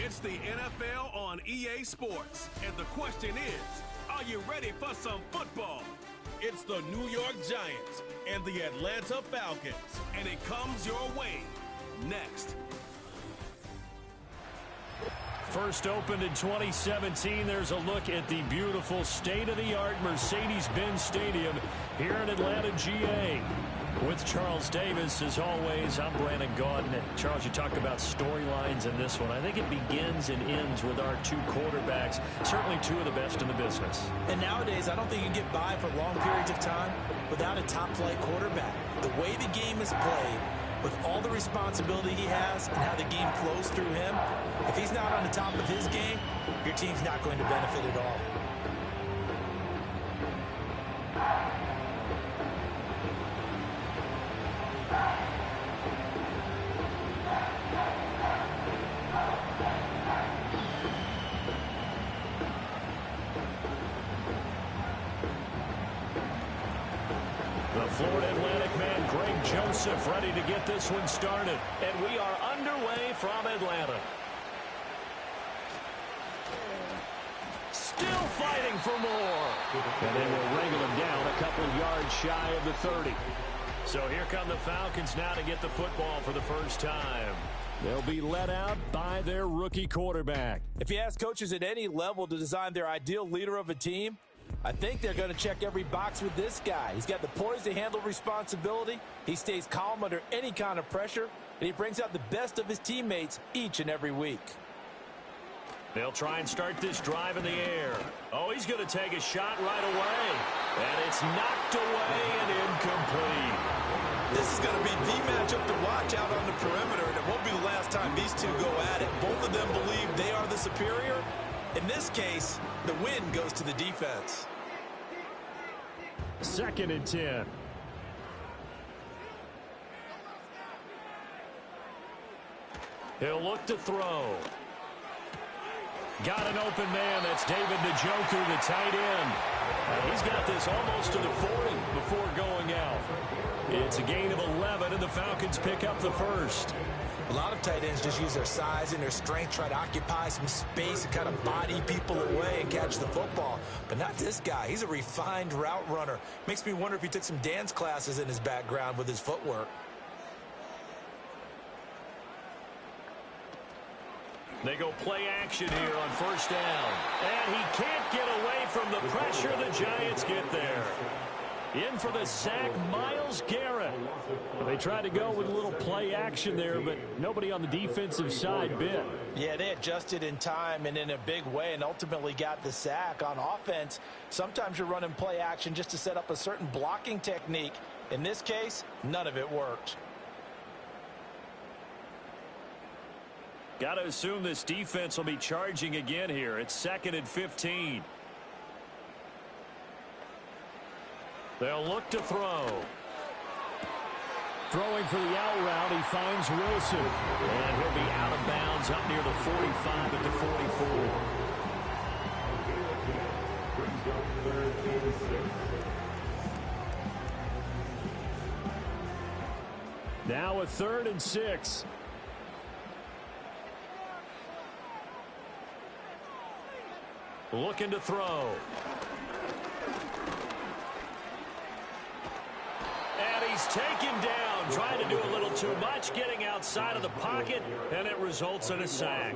It's the NFL on EA Sports, and the question is, are you ready for some football? It's the New York Giants and the Atlanta Falcons, and it comes your way next. First opened in 2017, there's a look at the beautiful state-of-the-art Mercedes-Benz Stadium here in Atlanta, GA. With Charles Davis, as always, I'm Brandon Gaudin. Charles, you talk about storylines in this one. I think it begins and ends with our two quarterbacks, certainly two of the best in the business. And nowadays, I don't think you can get by for long periods of time without a top-flight quarterback. The way the game is played, with all the responsibility he has and how the game flows through him, if he's not on the top of his game, your team's not going to benefit at all. The Florida Atlantic man, Greg Joseph, ready to get this one started. And we are underway from Atlanta. Still fighting for more. And they will wrangle him down a couple yards shy of the 30. So here come the Falcons now to get the football for the first time. They'll be let out by their rookie quarterback. If you ask coaches at any level to design their ideal leader of a team, I think they're going to check every box with this guy. He's got the poise to handle responsibility. He stays calm under any kind of pressure, and he brings out the best of his teammates each and every week. They'll try and start this drive in the air. Oh, he's going to take a shot right away. And it's knocked away and incomplete. This is going to be the matchup to watch out on the perimeter, and it won't be the last time these two go at it. Both of them believe they are the superior. In this case, the win goes to the defense. 2nd and 10. He'll look to throw. Got an open man. That's David Njoku, the tight end. He's got this almost to the 40 before going out. It's a gain of 11, and the Falcons pick up the first. A lot of tight ends just use their size and their strength, try to occupy some space and kind of body people away and catch the football. But not this guy. He's a refined route runner. Makes me wonder if he took some dance classes in his background with his footwork. They go play action here on first down. And he can't get away from the pressure. The Giants get there. In for the sack, Myles Garrett. They tried to go with a little play action there, but nobody on the defensive side bit. Yeah, they adjusted in time and in a big way and ultimately got the sack. On offense, sometimes you're running play action just to set up a certain blocking technique. In this case, none of it worked. Got to assume this defense will be charging again here. It's 2nd and 15. They'll look to throw. Throwing for the out route, he finds Wilson. And he'll be out of bounds up near the 45 at the 44. Now a 3rd and 6. Looking to throw. And he's taken down, trying to do a little too much, getting outside of the pocket, and it results in a sack.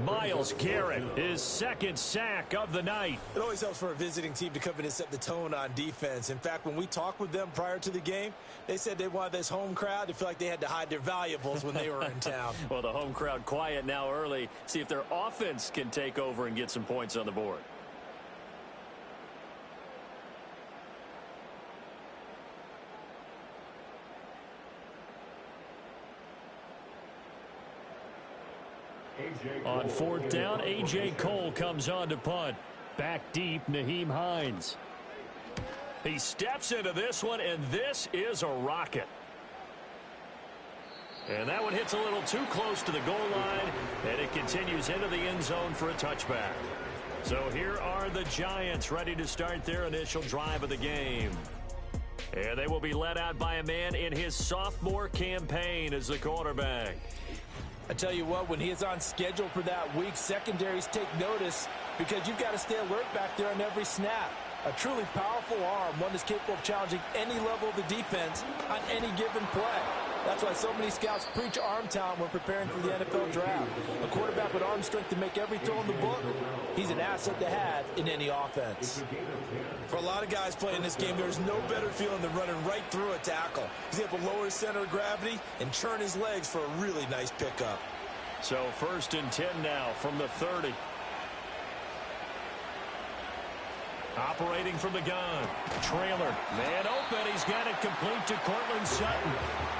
Myles Garrett, his 2nd sack of the night. It always helps for a visiting team to come in and set the tone on defense. In fact, when we talked with them prior to the game, they said they wanted this home crowd to feel like they had to hide their valuables when they were in town. Well, the home crowd quiet now early. See if their offense can take over and get some points on the board. On 4th down, A.J. Cole comes on to punt. Back deep, Nyheim Hines. He steps into this one, and this is a rocket. And that one hits a little too close to the goal line, and it continues into the end zone for a touchback. So here are the Giants ready to start their initial drive of the game. And they will be led out by a man in his sophomore campaign as the quarterback. I tell you what, when he is on schedule for that week, secondaries take notice because you've got to stay alert back there on every snap. A truly powerful arm, one that's capable of challenging any level of the defense on any given play. That's why so many scouts preach arm talent when preparing for the NFL draft. A quarterback with arm strength to make every throw in the book, he's an asset to have in any offense. For a lot of guys playing this game, there's no better feeling than running right through a tackle. He's able to lower his center of gravity and churn his legs for a really nice pickup. So 1st and 10 now from the 30. Operating from the gun. Trailer. Man open. He's got it complete to Cortland Sutton.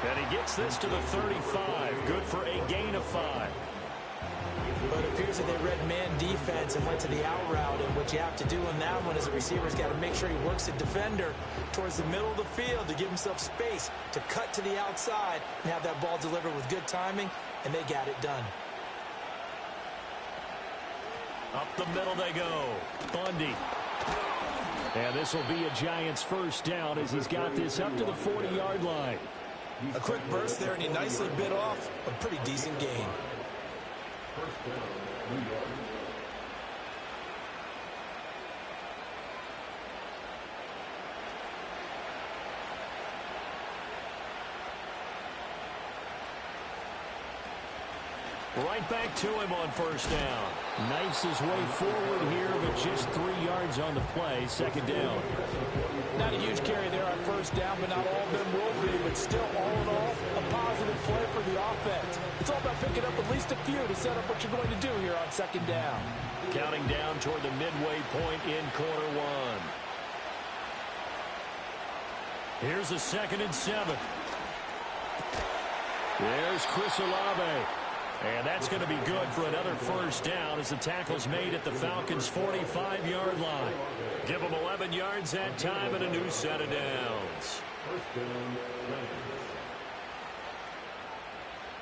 And he gets this to the 35. Good for a gain of 5. But it appears that they read man defense and went to the out route. And what you have to do in that one is a receiver's got to make sure he works the defender towards the middle of the field to give himself space to cut to the outside and have that ball delivered with good timing. And they got it done. Up the middle they go. Bundy. And this will be a Giants first down as he's got this up to the 40-yard line. A quick burst there, and he nicely bit off a pretty decent gain. Right back to him on first down. Knifes his way forward here, but just 3 yards on the play. 2nd down. Not a huge carry there on first down, but not all of them will be. But still, all in all, a positive play for the offense. It's all about picking up at least a few to set up what you're going to do here on 2nd down. Counting down toward the midway point in quarter 1. Here's a 2nd and 7. There's Chris Olave. And that's going to be good for another first down as the tackle's made at the Falcons' 45-yard line. Give them 11 yards that time and a new set of downs.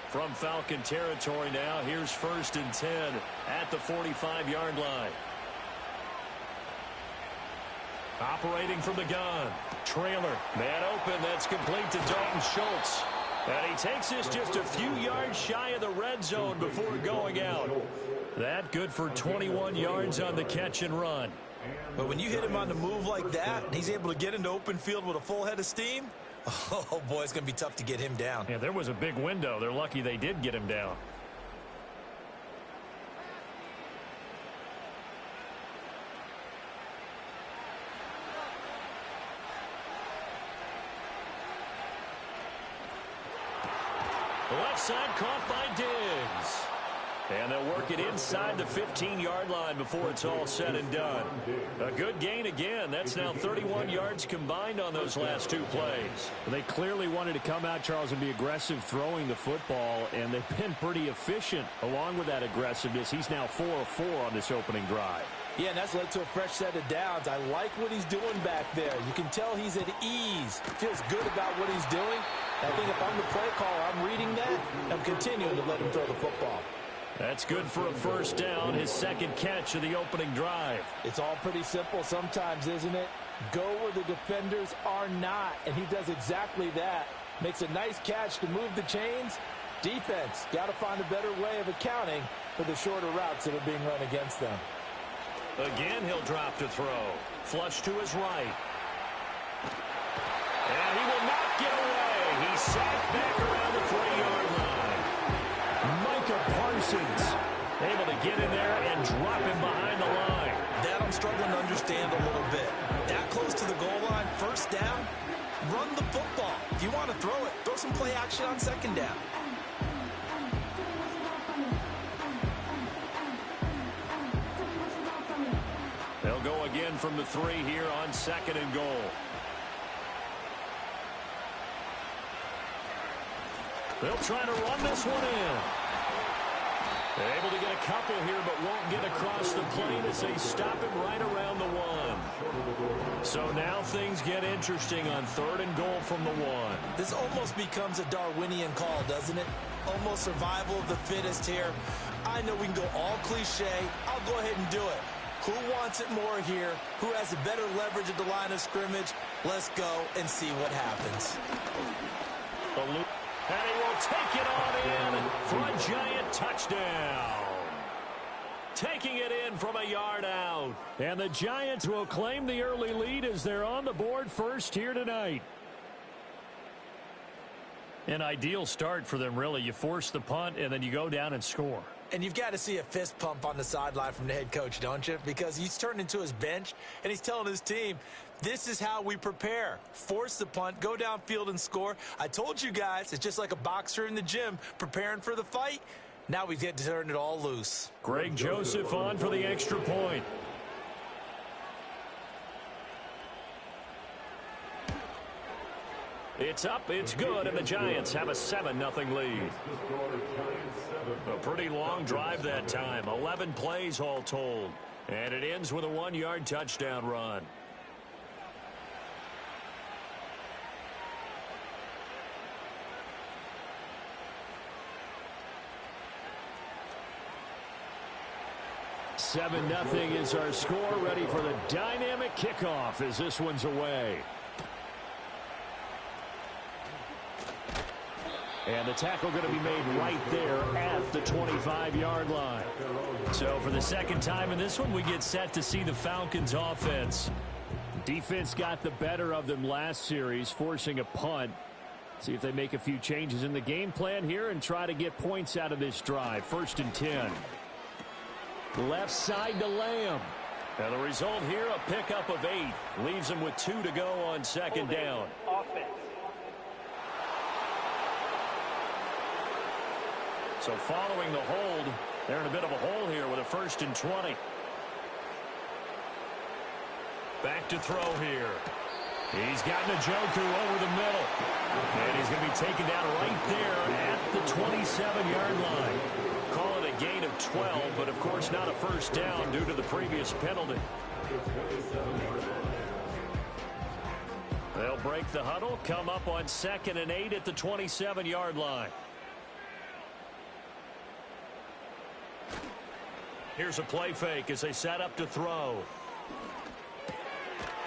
From Falcon territory now, here's 1st and 10 at the 45-yard line. Operating from the gun. Trailer. Man open. That's complete to Dalton Schultz. And he takes this just a few yards shy of the red zone before going out. That good for 21 yards on the catch and run. But when you hit him on the move like that, and he's able to get into open field with a full head of steam, oh, boy, it's going to be tough to get him down. Yeah, there was a big window. They're lucky they did get him down. Left side caught by Diggs. And they'll work it inside the 15-yard line before it's all said and done. A good gain again. That's now 31 yards combined on those last 2 plays. They clearly wanted to come out, Charles, and be aggressive throwing the football, and they've been pretty efficient along with that aggressiveness. He's now 4 of 4 on this opening drive. Yeah, and that's led to a fresh set of downs. I like what he's doing back there. You can tell he's at ease. Feels good about what he's doing. I think if I'm the play caller, I'm reading that. I'm continuing to let him throw the football. That's good for a first down, his 2nd catch of the opening drive. It's all pretty simple sometimes, isn't it? Go where the defenders are not, and he does exactly that. Makes a nice catch to move the chains. Defense, got to find a better way of accounting for the shorter routes that are being run against them. Again, he'll drop to throw. Flush to his right. And he will not get away. He's sacked back around the 3-yard line. Micah Parsons able to get in there and drop him behind the line. That I'm struggling to understand a little bit. That close to the goal line, first down, run the football. If you want to throw it, throw some play action on 2nd down. They'll go again from the 3 here on 2nd and goal. They'll try to run this one in. They're able to get a couple here, but won't get across the plane as they stop him right around the 1. So now things get interesting on 3rd and goal from the 1. This almost becomes a Darwinian call, doesn't it? Almost survival of the fittest here. I know we can go all cliche. I'll go ahead and do it. Who wants it more here? Who has a better leverage at the line of scrimmage? Let's go and see what happens. And he will take it on in for a Giant touchdown. Taking it in from a yard out. And the Giants will claim the early lead as they're on the board first here tonight. An ideal start for them, really. You force the punt, and then you go down and score. And you've got to see a fist pump on the sideline from the head coach, don't you? Because he's turned into his bench, and he's telling his team, this is how we prepare. Force the punt, go downfield and score. I told you guys, it's just like a boxer in the gym preparing for the fight. Now we get to turn it all loose. Greg Joseph on for the extra point. It's up, it's good, and the Giants have a 7-0 lead. A pretty long drive that time, 11 plays all told. And it ends with a 1-yard touchdown run. Seven nothing is our score, ready for the dynamic kickoff as this one's away. And the tackle going to be made right there at the 25-yard line. So for the second time in this one, we get set to see the Falcons offense. Defense got the better of them last series, forcing a punt. See if they make a few changes in the game plan here and try to get points out of this drive. 1st and 10. Left side to Lamb. And the result here, a pickup of 8. Leaves them with 2 to go on second down. Offense. So following the hold, they're in a bit of a hole here with a 1st and 20. Back to throw here. He's got Njoku over the middle. And he's going to be taken down right there at the 27-yard line. Call it a gain of 12, but of course not a first down due to the previous penalty. They'll break the huddle, come up on 2nd and 8 at the 27-yard line. Here's a play fake as they set up to throw.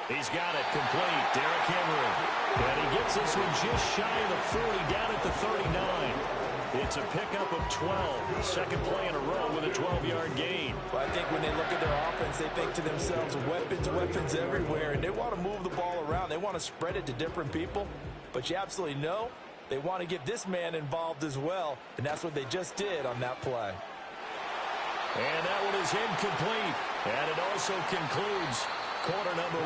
He's got it complete. Derrick Henry. And he gets this one just shy of the 40, down at the 39. It's a pickup of 12. Second play in a row with a 12-yard gain. Well, I think when they look at their offense, they think to themselves, weapons, weapons everywhere. And they want to move the ball around. They want to spread it to different people. But you absolutely know they want to get this man involved as well. And that's what they just did on that play. And that one is incomplete. And it also concludes quarter number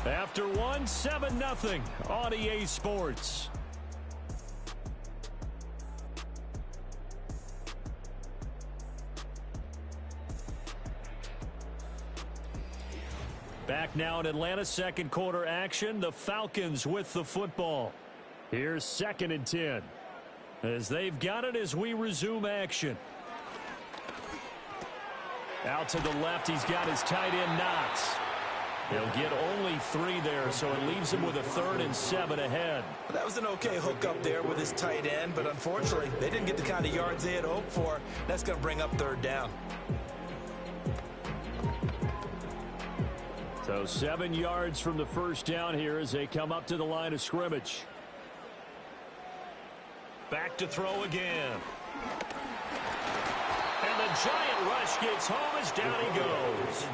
1. After 1, 7-0 on EA Sports. Back now in Atlanta, second quarter action. The Falcons with the football. Here's 2nd and 10. As they've got it as we resume action. Out to the left, he's got his tight end Knox. He'll get only 3 there, so it leaves him with a 3rd and 7 ahead. Well, that was an okay hook up there with his tight end, but unfortunately, they didn't get the kind of yards they had hoped for. That's going to bring up 3rd down. So 7 yards from the first down here as they come up to the line of scrimmage. Back to throw again. And the Giant rush gets home as down he goes.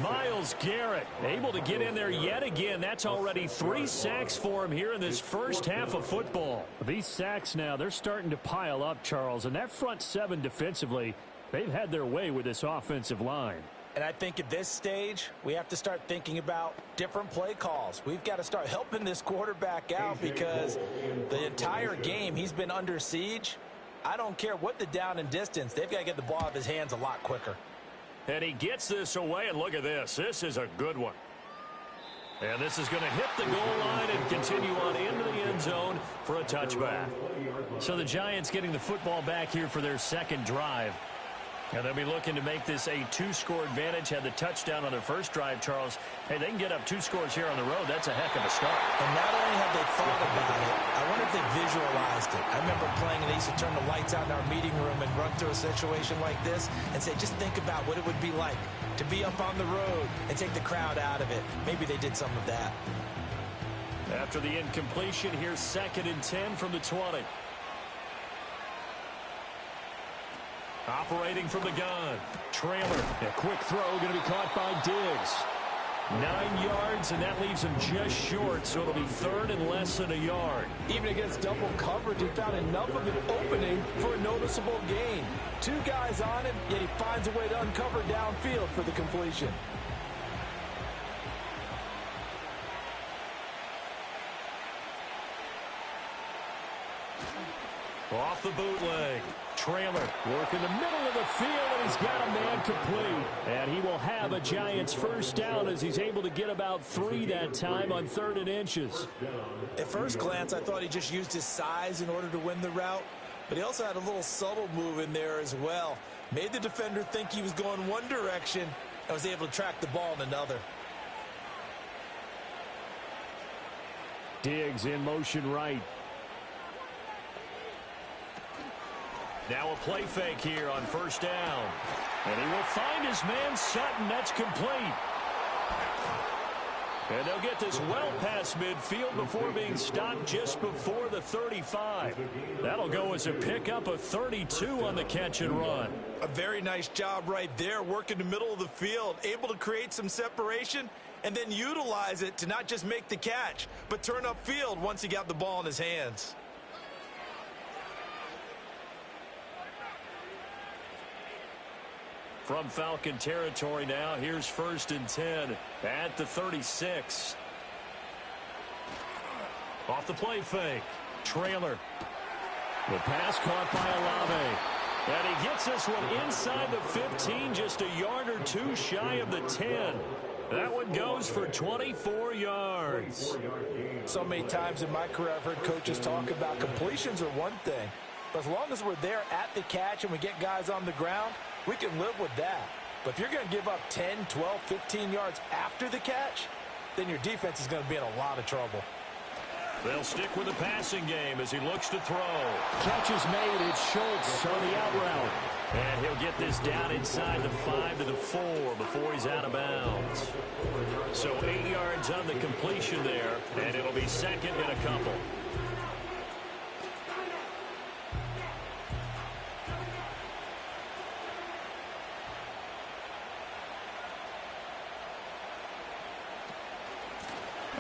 Myles Garrett able to get in there yet again. That's already 3 sacks for him here in this first half of football. These sacks now, they're starting to pile up, Charles. And that front 7 defensively, they've had their way with this offensive line. And I think at this stage, we have to start thinking about different play calls. We've got to start helping this quarterback out because the entire game he's been under siege. I don't care what the down and distance. They've got to get the ball out of his hands a lot quicker. And he gets this away, and look at this. This is a good one. And this is going to hit the goal line and continue on into the end zone for a touchback. So the Giants getting the football back here for their second drive. And they'll be looking to make this a 2-score advantage. Had the touchdown on their first drive, Charles. Hey, they can get up 2 scores here on the road. That's a heck of a start. And not only have they thought about it, I wonder if they visualized it. I remember playing, and they used to turn the lights out in our meeting room and run through a situation like this and say, just think about what it would be like to be up on the road and take the crowd out of it. Maybe they did some of that. After the incompletion, here's 2nd and 10 from the 20. Operating from the gun. Trailer. A quick throw going to be caught by Diggs. 9 yards, and that leaves him just short, so it'll be third and less than a yard. Even against double coverage, he found enough of an opening for a noticeable gain. 2 guys on him, yet he finds a way to uncover downfield for the completion. Off the bootleg. Trailer work in the middle of the field, and he's got a man complete. And he will have a Giants first down as he's able to get about 3 that time on 3rd and inches. At first glance, I thought he just used his size in order to win the route, but he also had a little subtle move in there as well. Made the defender think he was going one direction and was able to track the ball in another. Diggs in motion right. Now a play fake here on first down. And he will find his man Sutton. That's complete. And they'll get this well past midfield before being stopped just before the 35. That'll go as a pickup of 32 on the catch and run. A very nice job right there, working the middle of the field, able to create some separation and then utilize it to not just make the catch, but turn upfield once he got the ball in his hands. From Falcon territory now, here's 1st and 10 at the 36. Off the play fake. Trailer. The pass caught by Olave. And he gets this one inside the 15, just a yard or 2 shy of the 10. That one goes for 24 yards. So many times in my career I've heard coaches talk about completions are one thing. But as long as we're there at the catch and we get guys on the ground, we can live with that. But if you're going to give up 10, 12, 15 yards after the catch, then your defense is going to be in a lot of trouble. They'll stick with the passing game as he looks to throw. Catch is made. It's Schultz on the out route. And he'll get this down inside the 5 to the 4 before he's out of bounds. So 8 yards on the completion there, and it'll be 2nd and a couple.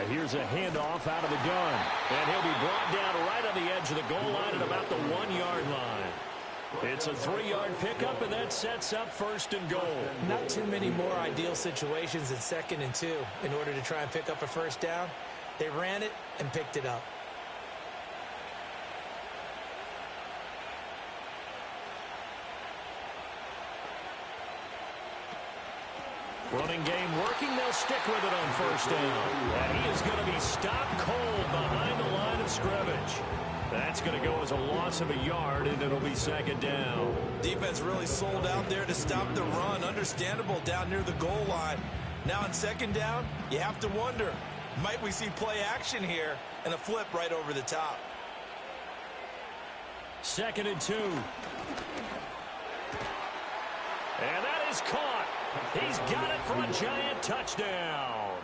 Here's a handoff out of the gun. And he'll be brought down right on the edge of the goal line at about the 1-yard line. It's a 3-yard pickup, and that sets up 1st and goal. Not too many more ideal situations than 2nd and 2 in order to try and pick up a first down. They ran it and picked it up. Running game working. They'll stick with it on 1st down. And he is going to be stopped cold behind the line of scrimmage. That's going to go as a loss of a yard, and it'll be 2nd down. Defense really sold out there to stop the run. Understandable down near the goal line. Now on 2nd down, you have to wonder, might we see play action here and a flip right over the top? 2nd and 2. And that is caught. He's got it for a Giant touchdown.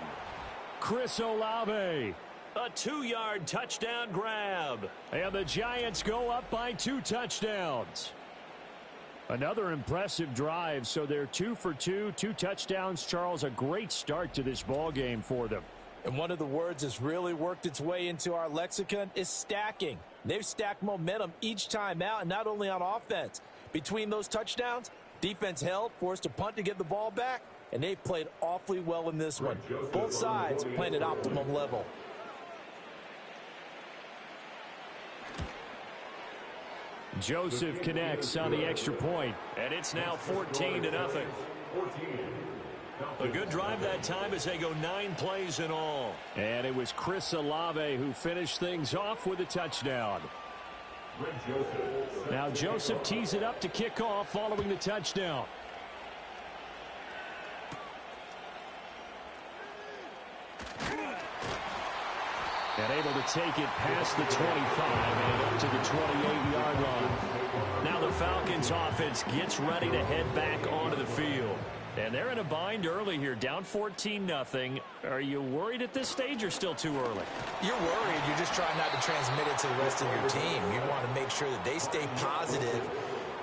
Chris Olave. A 2-yard touchdown grab. And the Giants go up by 2 touchdowns. Another impressive drive, so they're 2 for 2, 2 touchdowns. Charles, a great start to this ball game for them. And one of the words that's really worked its way into our lexicon is stacking. They've stacked momentum each time out, and not only on offense. Between those touchdowns, defense held, forced a punt to get the ball back, and they've played awfully well in this one. Both sides playing at optimum level. Joseph connects on the extra point. And it's now 14-0. A good drive that time as they go 9 plays in all. And it was Chris Olave who finished things off with a touchdown. Now Joseph tees it up to kick off following the touchdown. And able to take it past the 25 and up to the 28-yard line. Now the Falcons offense gets ready to head back onto the field. And they're in a bind early here, down 14-0. Are you worried at this stage or still too early? You're worried. You're just trying not to transmit it to the rest of your team. You want to make sure that they stay positive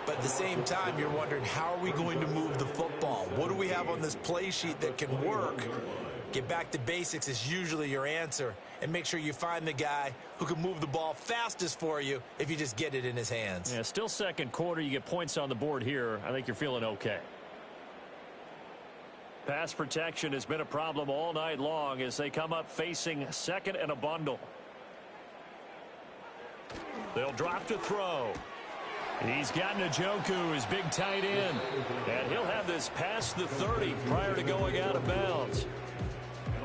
But at the same time, you're wondering, how are we going to move the football? What do we have on this play sheet that can work? Get back to basics is usually your answer. And make sure you find the guy who can move the ball fastest for you if you just get it in his hands. Yeah, still second quarter. You get points on the board here. I think you're feeling okay. Pass protection has been a problem all night long as they come up facing second and a bundle. They'll drop to throw. He's got Njoku, his big tight end. And he'll have this past the 30 prior to going out of bounds.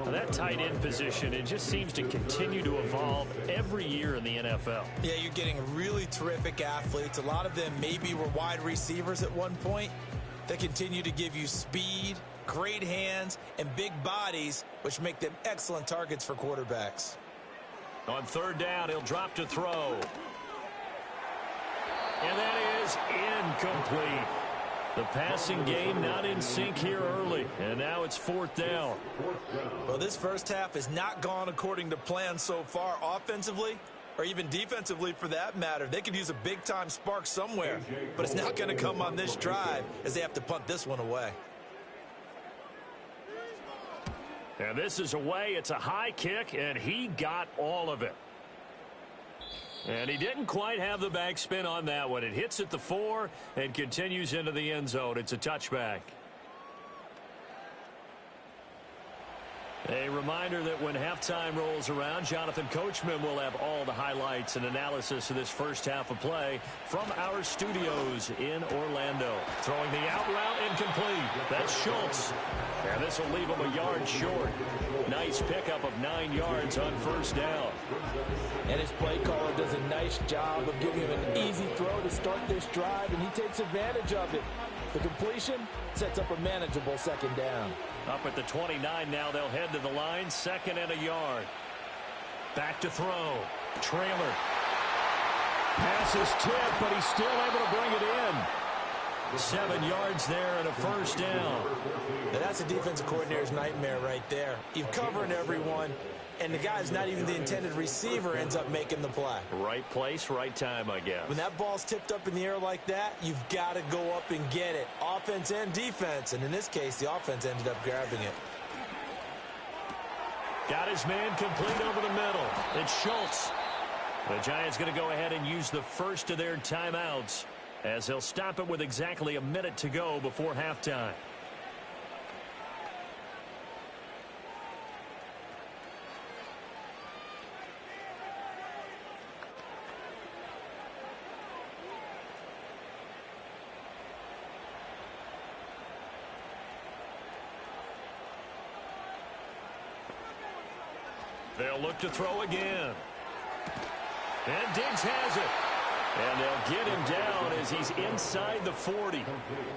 Now that tight end position, it just seems to continue to evolve every year in the NFL. Yeah, you're getting really terrific athletes. A lot of them maybe were wide receivers at one point. They continue to give you speed, great hands, and big bodies, which make them excellent targets for quarterbacks. On third down, he'll drop to throw. And that is incomplete. The passing game not in sync here early, and now it's fourth down. Well, this first half has not gone according to plan so far offensively, or even defensively for that matter. They could use a big-time spark somewhere, but it's not going to come on this drive as they have to punt this one away. And this is away. It's a high kick, and he got all of it. And he didn't quite have the backspin on that one. It hits at the 4 and continues into the end zone. It's a touchback. A reminder that when halftime rolls around, Jonathan Coachman will have all the highlights and analysis of this first half of play from our studios in Orlando. Throwing the out route incomplete. That's Schultz. And this will leave him a yard short. Nice pickup of 9 yards on first down. And his play caller does a nice job of giving him an easy throw to start this drive, and he takes advantage of it. The completion sets up a manageable second down. Up at the 29 now, they'll head to the line, second and a yard. Back to throw. Trailer. Pass is tipped, but he's still able to bring it in. 7 yards there and a first down. Now that's a defensive coordinator's nightmare right there. You're covering everyone, and the guy's not even the intended receiver ends up making the play. Right place, right time, I guess. When that ball's tipped up in the air like that, you've got to go up and get it. Offense and defense, and in this case, the offense ended up grabbing it. Got his man complete over the middle. It's Schultz. The Giants going to go ahead and use the first of their timeouts as they'll stop it with exactly a minute to go before halftime. They'll look to throw again. And Diggs has it. And they'll get him down as he's inside the 40.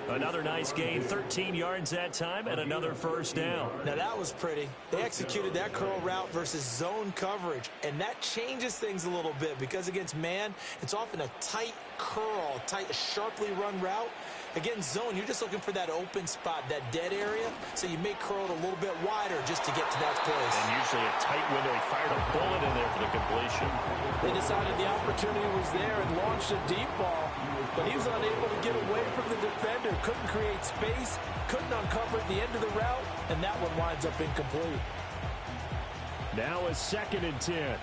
Another nice gain, 13 yards that time, and another first down. Now that was pretty. They executed that curl route versus zone coverage, and that changes things a little bit because against man, it's often a tight curl, sharply run route. Against zone, you're just looking for that open spot, that dead area, so you may curl it a little bit wider just to get to that place. And usually a tight window. He fired a bullet in there for the completion. They decided the opportunity was there and launched a deep ball, but he was unable to get away from the defender, couldn't create space, couldn't uncover at the end of the route, and that one winds up incomplete. Now a 2nd and 10.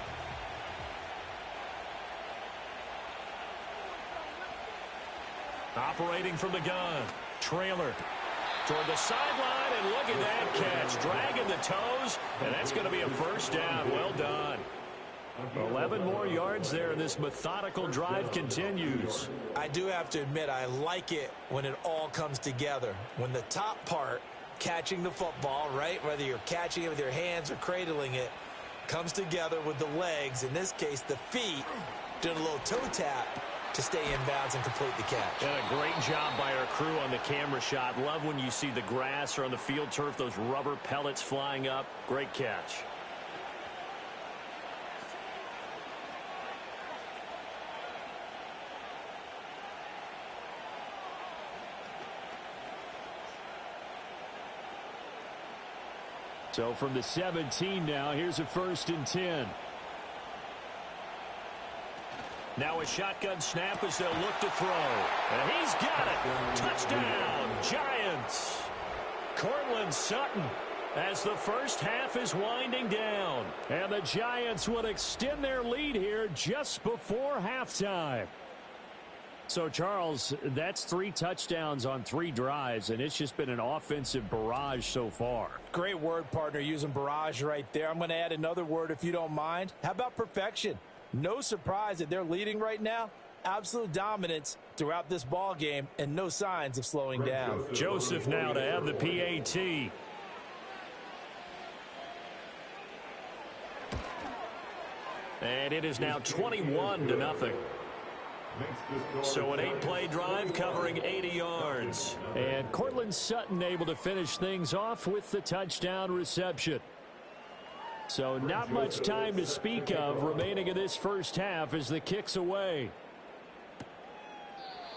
Operating from the gun. Trailer toward the sideline, and look at that catch. Dragging the toes, and that's going to be a first down. Well done. 11 more yards there, and this methodical drive continues. I do have to admit, I like it when it all comes together. When the top part, catching the football, right, whether you're catching it with your hands or cradling it, comes together with the legs, in this case the feet, doing a little toe tap to stay in bounds and complete the catch. And a great job by our crew on the camera shot. Love when you see the grass or on the field turf, those rubber pellets flying up. Great catch. So from the 17 now, here's a 1st and 10. Now a shotgun snap as they'll look to throw. And he's got it. Touchdown, Giants. Cortland Sutton as the first half is winding down. And the Giants would extend their lead here just before halftime. So, Charles, that's 3 touchdowns on 3 drives, and it's just been an offensive barrage so far. Great word, partner, using barrage right there. I'm going to add another word if you don't mind. How about perfection? No surprise that they're leading right now. Absolute dominance throughout this ball game and no signs of slowing down. Joseph now to have the PAT. And it is now 21-0. So an 8-play drive covering 80 yards. And Cortland Sutton able to finish things off with the touchdown reception. So not much time to speak of remaining in this first half as the kick's away.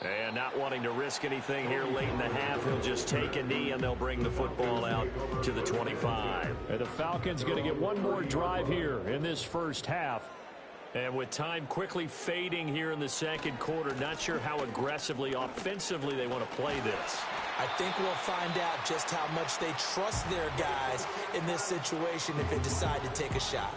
And not wanting to risk anything here late in the half, he'll just take a knee and they'll bring the football out to the 25. And the Falcons going to get one more drive here in this first half. And with time quickly fading here in the second quarter, not sure how aggressively, offensively they want to play this. I think we'll find out just how much they trust their guys in this situation if they decide to take a shot.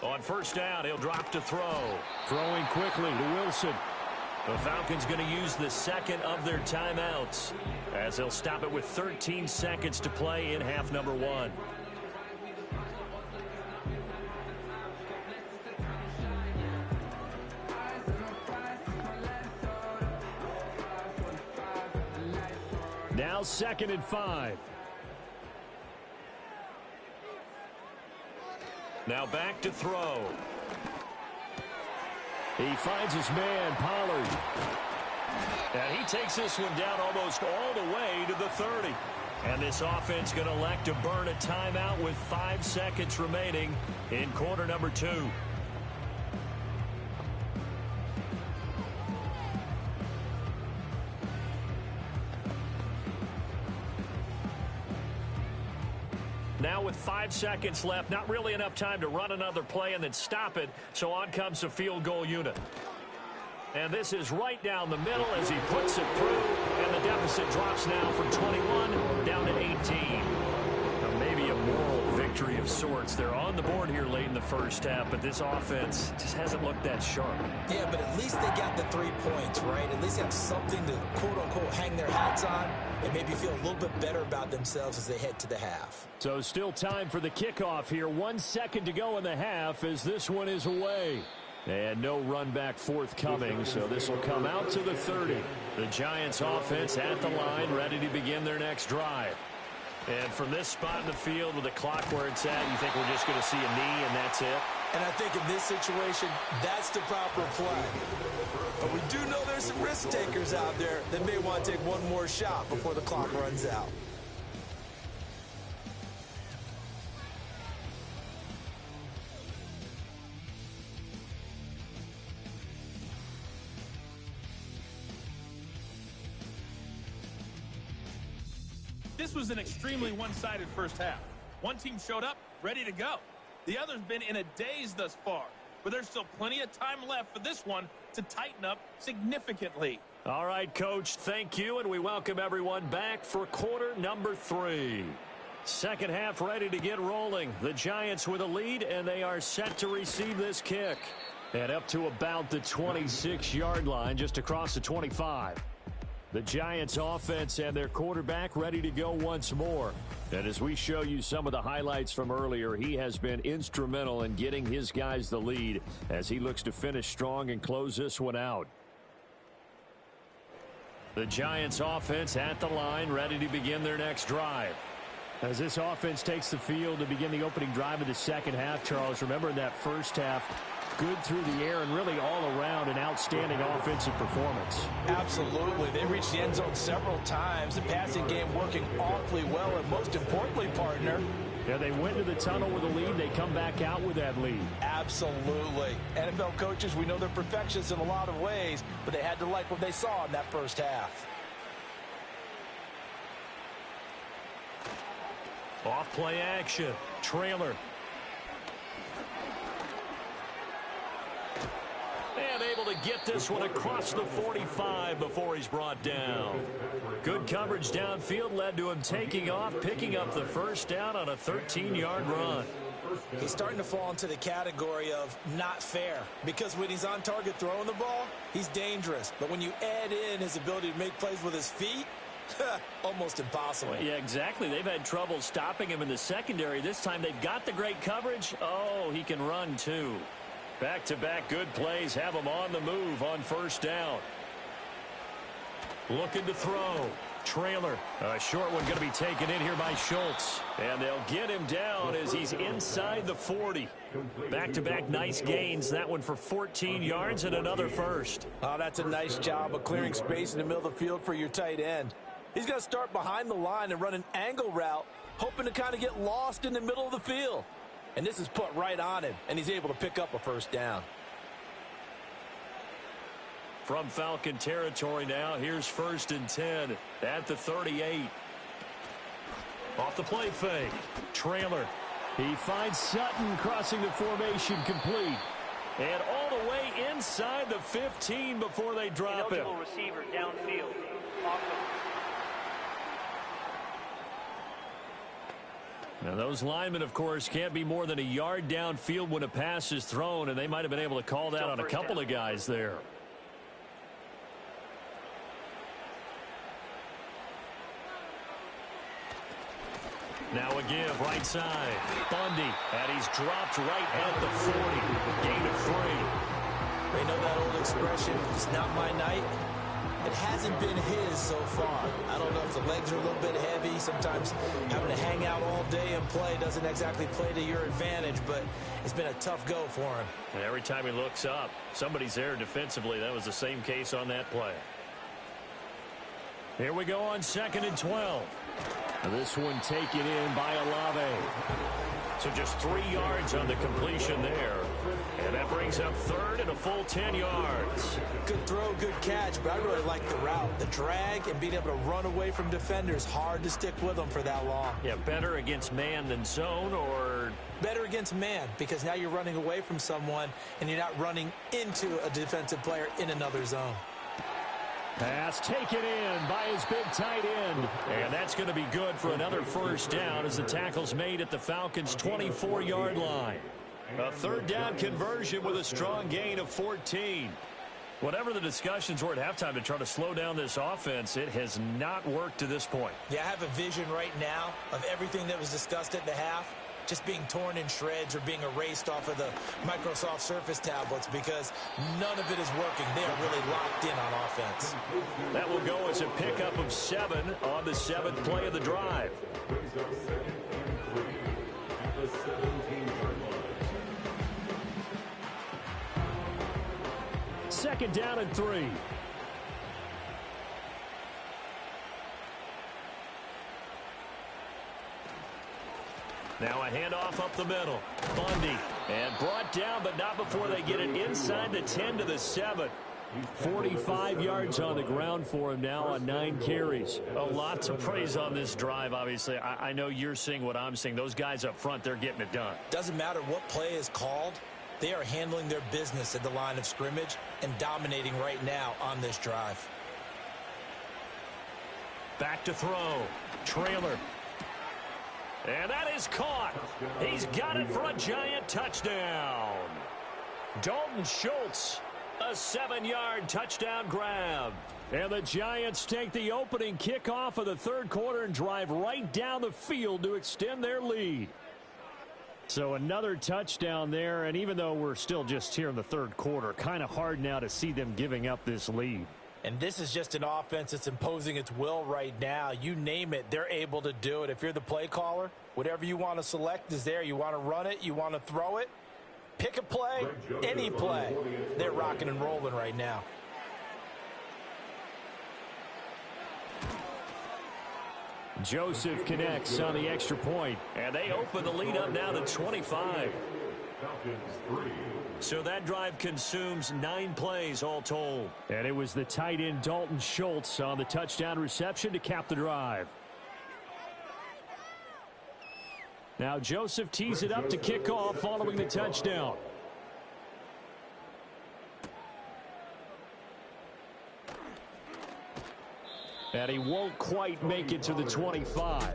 On first down, he'll drop to throw. Throwing quickly to Wilson. The Falcons going to use the second of their timeouts as they'll stop it with 13 seconds to play in half number 1. Now 2nd and 5. Now back to throw. He finds his man, Pollard. And he takes this one down almost all the way to the 30. And this offense going to elect to burn a timeout with 5 seconds remaining in quarter number 2. Now with 5 seconds left, not really enough time to run another play and then stop it, so on comes the field goal unit. And this is right down the middle as he puts it through, and the deficit drops now from 21 down to 18. Now maybe a moral victory of sorts. They're on the board here late in the first half, but this offense just hasn't looked that sharp. Yeah, but at least they got the 3 points, right? At least they have something to, quote-unquote, hang their hats on and maybe feel a little bit better about themselves as they head to the half. So still time for the kickoff here. 1 second to go in the half as this one is away. And no run back forthcoming, so this will come out to the 30. The Giants offense at the line, ready to begin their next drive. And from this spot in the field with the clock where it's at, you think we're just going to see a knee and that's it? And I think in this situation, that's the proper play. But we do know there's some risk takers out there that may want to take one more shot before the clock runs out. This was an extremely one-sided first half. One team showed up, ready to go. The other's been in a daze thus far, but there's still plenty of time left for this one to tighten up significantly. All right, Coach, thank you, and we welcome everyone back for quarter number 3. Second half ready to get rolling. The Giants with a lead, and they are set to receive this kick. And up to about the 26-yard line, just across the 25. The Giants offense and their quarterback ready to go once more. And as we show you some of the highlights from earlier, he has been instrumental in getting his guys the lead as he looks to finish strong and close this one out. The Giants offense at the line, ready to begin their next drive. As this offense takes the field to begin the opening drive of the second half, Charles, remember in that first half, good through the air and really all around an outstanding offensive performance. Absolutely. They reached the end zone several times. The passing game working awfully well, and most importantly, partner, Yeah, they went to the tunnel with a lead. They come back out with that lead. Absolutely. NFL coaches, we know they're perfectionists in a lot of ways, but they had to like what they saw in that first half. Off play action. Trailer. And able to get this one across the 45 before he's brought down. Good coverage downfield led to him taking off, picking up the first down on a 13-yard run. He's starting to fall into the category of not fair, because when he's on target throwing the ball, he's dangerous. But when you add in his ability to make plays with his feet, almost impossible. Well, yeah, exactly. They've had trouble stopping him in the secondary. This time they've got the great coverage. Oh, he can run too. Back-to-back good plays have him on the move on first down. Looking to throw. Trailer. A short one going to be taken in here by Schultz. And they'll get him down as he's inside the 40. Back-to-back nice gains. That one for 14 yards and another first. Oh, that's a nice job of clearing space in the middle of the field for your tight end. He's going to start behind the line and run an angle route, hoping to kind of get lost in the middle of the field. And this is put right on him, and he's able to pick up a first down. From Falcon territory now, here's 1st and 10 at the 38. Off the play fake. Trailer. He finds Sutton crossing the formation complete. And all the way inside the 15 before they drop him. Receiver downfield. Awesome. Now, those linemen, of course, can't be more than a yard downfield when a pass is thrown, and they might have been able to call that on a couple of guys there. Now a give, right side. Bundy, and he's dropped right at the 40. Gain of 3. They know that old expression, it's not my night. It hasn't been his so far. I don't know if the legs are a little bit heavy. Sometimes having to hang out all day and play doesn't exactly play to your advantage, but it's been a tough go for him. And every time he looks up, somebody's there defensively. That was the same case on that play. Here we go on 2nd and 12. This one taken in by Olave. So just 3 yards on the completion there. And that brings up 3rd and a full 10 yards. Good throw, good catch, but I really like the route. The drag and being able to run away from defenders, hard to stick with them for that long. Yeah, better against man than zone, or? Better against man, because now you're running away from someone and you're not running into a defensive player in another zone. Pass taken in by his big tight end. And that's going to be good for another first down as the tackle's made at the Falcons' 24-yard line. A 3rd down conversion with a strong gain of 14. Whatever the discussions were at halftime to try to slow down this offense, it has not worked to this point. Yeah, I have a vision right now of everything that was discussed at the half just being torn in shreds or being erased off of the Microsoft Surface tablets, because none of it is working. They are really locked in on offense. That will go as a pickup of 7 on the 7th play of the drive. Second down and 3. Now a handoff up the middle. Bundy. And brought down, but not before they get it inside the 10 to the 7. 45 yards on the ground for him now on 9 carries. A lot to praise on this drive, obviously. I know you're seeing what I'm seeing. Those guys up front, they're getting it done. Doesn't matter what play is called. They are handling their business at the line of scrimmage and dominating right now on this drive. Back to throw. Trailer. And that is caught. He's got it for a Giant touchdown. Dalton Schultz, a 7-yard touchdown grab. And the Giants take the opening kickoff of the 3rd quarter and drive right down the field to extend their lead. So another touchdown there, and even though we're still just here in the 3rd quarter, kind of hard now to see them giving up this lead. And this is just an offense that's imposing its will right now. You name it, they're able to do it. If you're the play caller, whatever you want to select is there. You want to run it, you want to throw it, pick a play, any play. They're rocking and rolling right now. Joseph connects on the extra point. And they open the lead up now to 25. So that drive consumes 9 plays all told. And it was the tight end Dalton Schultz on the touchdown reception to cap the drive. Now Joseph tees it up to kick off following the touchdown. And he won't quite make it to the 25.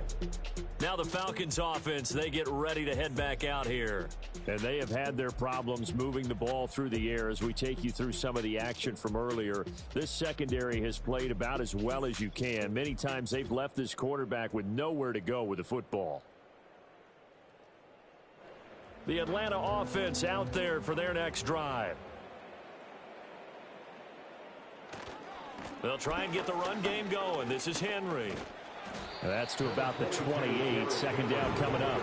Now the Falcons offense, they get ready to head back out here. And they have had their problems moving the ball through the air as we take you through some of the action from earlier. This secondary has played about as well as you can. Many times they've left this quarterback with nowhere to go with the football. The Atlanta offense out there for their next drive. They'll try and get the run game going. This is Henry. That's to about the 28. Second down coming up.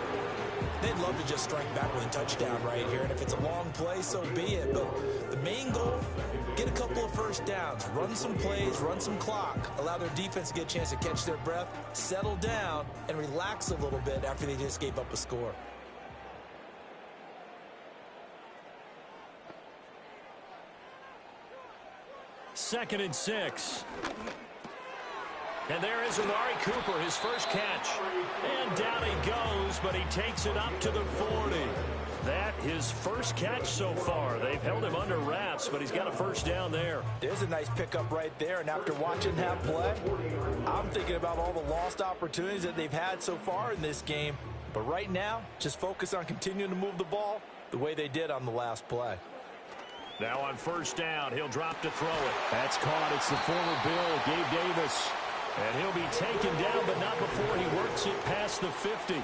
They'd love to just strike back with a touchdown right here, and if it's a long play, so be it. But the main goal, get a couple of first downs, run some plays, run some clock, allow their defense to get a chance to catch their breath, settle down, and relax a little bit after they just gave up a score. Second and 6. And there is Amari Cooper, his first catch. And down he goes, but he takes it up to the 40. That his first catch so far. They've held him under wraps, but he's got a first down there. There's a nice pickup right there, and after watching that play, I'm thinking about all the lost opportunities that they've had so far in this game. But right now, just focus on continuing to move the ball the way they did on the last play. Now on first down, he'll drop to throw it. That's caught. It's the former Bill, Gabe Davis. And he'll be taken down, but not before he works it past the 50.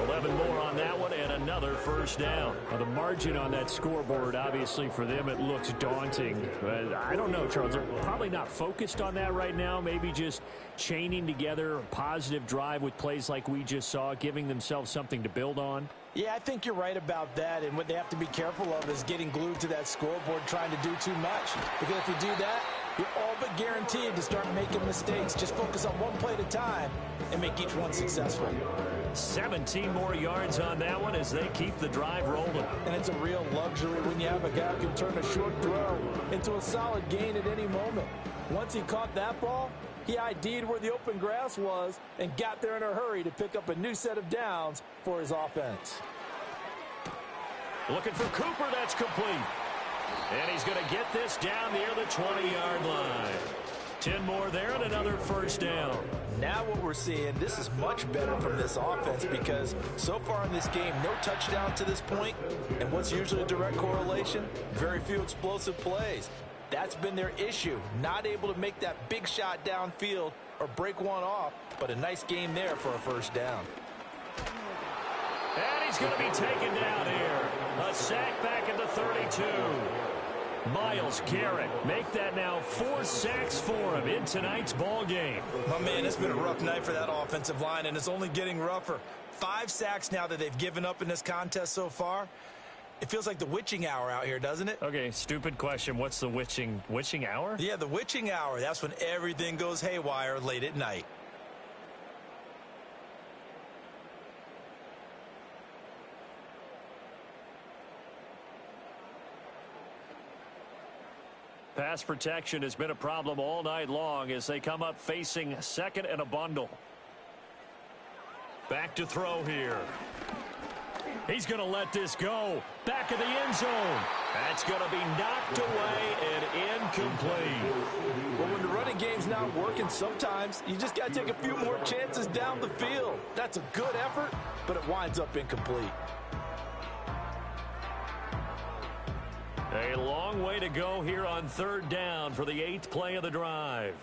11 more on that one and another first down. Now the margin on that scoreboard, obviously for them, it looks daunting. But I don't know, Charles. They're probably not focused on that right now. Maybe just chaining together a positive drive with plays like we just saw, giving themselves something to build on. Yeah, I think you're right about that, and what they have to be careful of is getting glued to that scoreboard trying to do too much. Because if you do that, you're all but guaranteed to start making mistakes. Just focus on one play at a time and make each one successful. 17 more yards on that one as they keep the drive rolling. And it's a real luxury when you have a guy who can turn a short throw into a solid gain at any moment. Once he caught that ball, he ID'd where the open grass was and got there in a hurry to pick up a new set of downs for his offense. Looking for Cooper, that's complete. And he's going to get this down near the 20-yard line. 10 more there and another first down. Now what we're seeing, this is much better from this offense because so far in this game, no touchdown to this point. And what's usually a direct correlation? Very few explosive plays. That's been their issue. Not able to make that big shot downfield or break one off, but a nice game there for a first down. And he's going to be taken down here. A sack back at the 32. Myles Garrett make that now 4 sacks for him in tonight's ball game. My man, it's been a rough night for that offensive line, and it's only getting rougher. 5 sacks now that they've given up in this contest so far. It feels like the witching hour out here, doesn't it? Okay, stupid question. What's the witching hour? Yeah, the witching hour. That's when everything goes haywire late at night. Pass protection has been a problem all night long as they come up facing second and a bundle. Back to throw here. He's going to let this go. Back of the end zone. That's going to be knocked away and incomplete. Well, when the running game's not working, sometimes you just got to take a few more chances down the field. That's a good effort, but it winds up incomplete. A long way to go here on third down for the 8th play of the drive.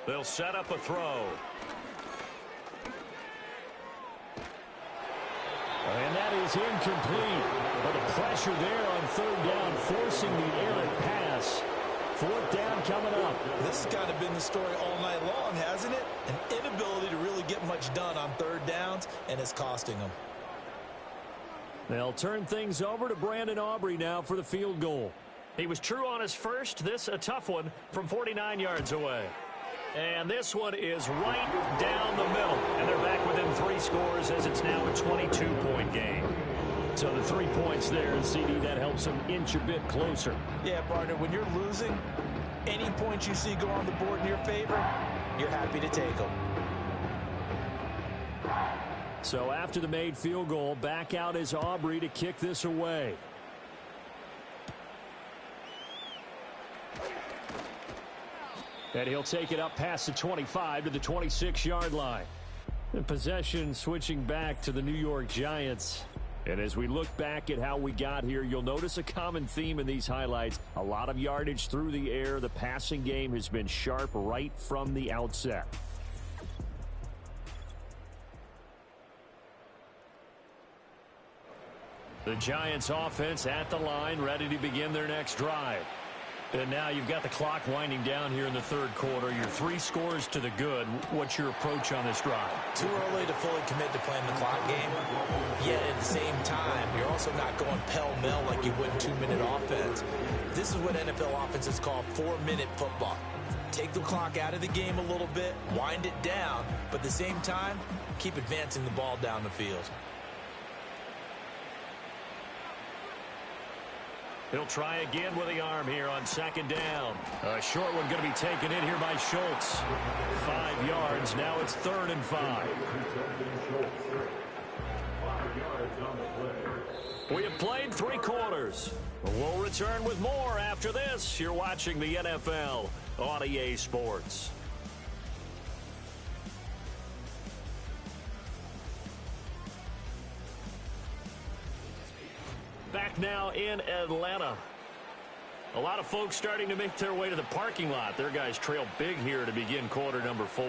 They'll set up a throw. And that is incomplete. But the pressure there on third down, forcing the errant pass. 4th down coming up. This has kind of been the story all night long, hasn't it? An inability to really get much done on third downs, and it's costing them. They'll turn things over to Brandon Aubrey now for the field goal. He was true on his first. This a tough one from 49 yards away. And this one is right down the middle. And they're back within 3 scores as it's now a 22-point game. So the 3 points there, and CD, that helps them inch a bit closer. Yeah, partner, when you're losing, any points you see go on the board in your favor, you're happy to take them. So after the made field goal, back out is Aubrey to kick this away. And he'll take it up past the 25 to the 26-yard line. The possession switching back to the New York Giants. And as we look back at how we got here, you'll notice a common theme in these highlights. A lot of yardage through the air. The passing game has been sharp right from the outset. The Giants offense at the line, ready to begin their next drive. And now you've got the clock winding down here in the third quarter. Your 3 scores to the good. What's your approach on this drive? Too early to fully commit to playing the clock game. Yet at the same time, you're also not going pell-mell like you would in 2-minute offense. This is what NFL offenses call 4-minute football. Take the clock out of the game a little bit, wind it down, but at the same time, keep advancing the ball down the field. He'll try again with the arm here on second down. A short one going to be taken in here by Schultz. 5 yards. Now it's 3rd and 5. We have played 3 quarters. We'll return with more after this. You're watching the NFL on EA Sports. Back now in Atlanta. A lot of folks starting to make their way to the parking lot. Their guys trail big here to begin quarter number 4.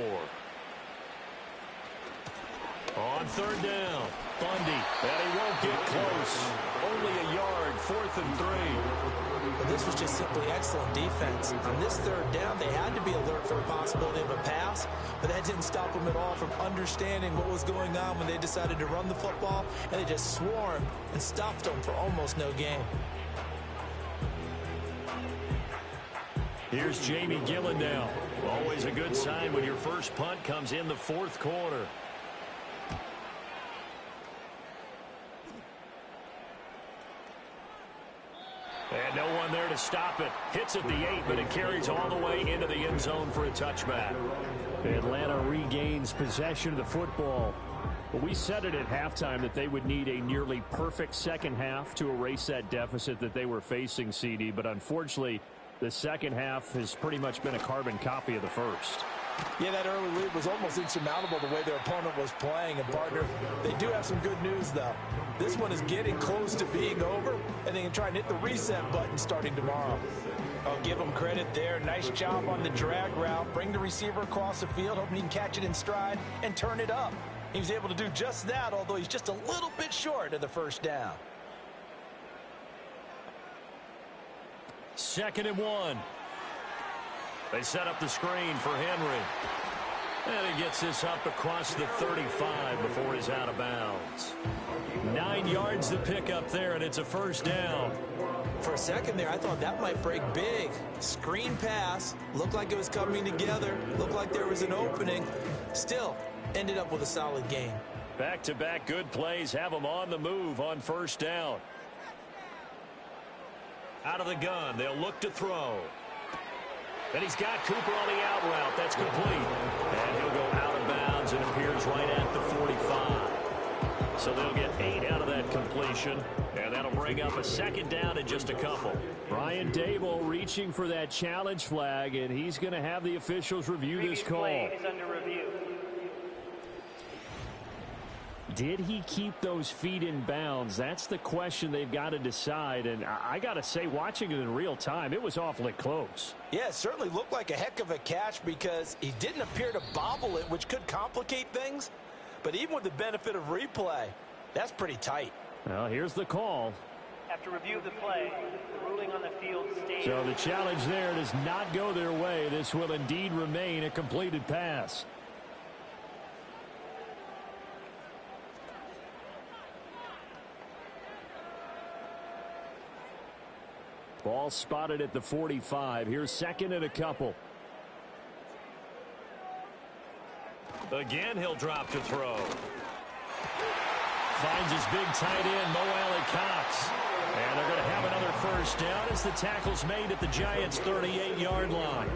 On 3rd down, Bundy, and he won't get close. Only a yard, 4th and 3. But this was just simply excellent defense. On this 3rd down, they had to be alert for the possibility of a pass, but that didn't stop them at all from understanding what was going on when they decided to run the football, and they just swarmed and stuffed them for almost no gain. Here's Jamie Gillen now. Always a good sign when your first punt comes in the 4th quarter. And no one there to stop it. Hits at the 8, but it carries all the way into the end zone for a touchback. Atlanta regains possession of the football. But we said it at halftime that they would need a nearly perfect second half to erase that deficit that they were facing, CD. But unfortunately, the second half has pretty much been a carbon copy of the first. Yeah, that early lead was almost insurmountable the way their opponent was playing. And, partner, they do have some good news, though. This one is getting close to being over, and they can try and hit the reset button starting tomorrow. I'll give them credit there. Nice job on the drag route. Bring the receiver across the field, hoping he can catch it in stride and turn it up. He was able to do just that, although he's just a little bit short of the first down. 2nd and 1. They set up the screen for Henry. And he gets this up across the 35 before he's out of bounds. 9 yards to pick up there, and it's a first down. For a second there, I thought that might break big. Screen pass. Looked like it was coming together. Looked like there was an opening. Still, ended up with a solid game. Back-to-back good plays have them on the move on first down. Out of the gun, they'll look to throw. And he's got Cooper on the out route. That's complete. And he'll go out of bounds and appears right at the 45. So they'll get 8 out of that completion. And that'll bring up a second down in just a couple. Brian Dable reaching for that challenge flag, and he's going to have the officials review this call. Play is under review. Did he keep those feet in bounds? That's the question they've got to decide. And I got to say, watching it in real time, it was awfully close. Yeah, it certainly looked like a heck of a catch because he didn't appear to bobble it, which could complicate things. But even with the benefit of replay, that's pretty tight. Well, here's the call. After review of the play, the ruling on the field stays. So the challenge there does not go their way. This will indeed remain a completed pass. Ball spotted at the 45. Here's second and a couple. Again, he'll drop to throw. Finds his big tight end, Mo Alley-Cox. And they're going to have another first down as the tackle's made at the Giants' 38-yard line.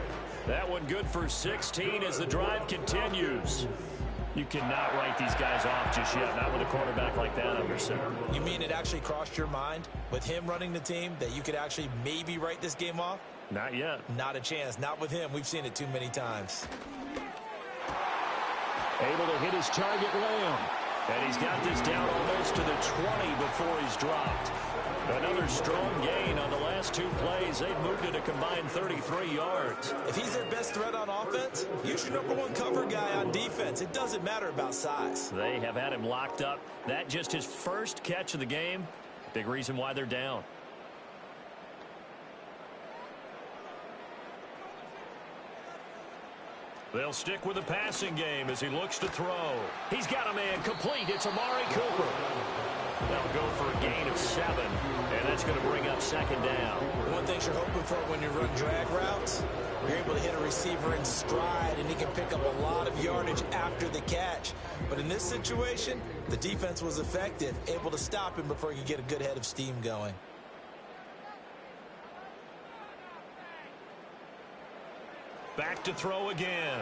That one good for 16 as the drive continues. You cannot write these guys off just yet, not with a quarterback like that under center. You mean it actually crossed your mind with him running the team that you could actually maybe write this game off? Not yet. Not a chance. Not with him. We've seen it too many times. Able to hit his target, Lamb. And he's got this down almost to the 20 before he's dropped. Another strong gain on the last two plays. They've moved it a combined 33 yards. If he's their best threat on offense, use your #1 cover guy on defense. It doesn't matter about size. They have had him locked up. That just his first catch of the game. Big reason why they're down. They'll stick with the passing game as he looks to throw. He's got a man complete. It's Amari Cooper. They'll go for a gain of 7, and that's going to bring up second down. One thing you're hoping for when you run drag routes, you're able to hit a receiver in stride, and he can pick up a lot of yardage after the catch. But in this situation, the defense was effective, able to stop him before he could get a good head of steam going. Back to throw again.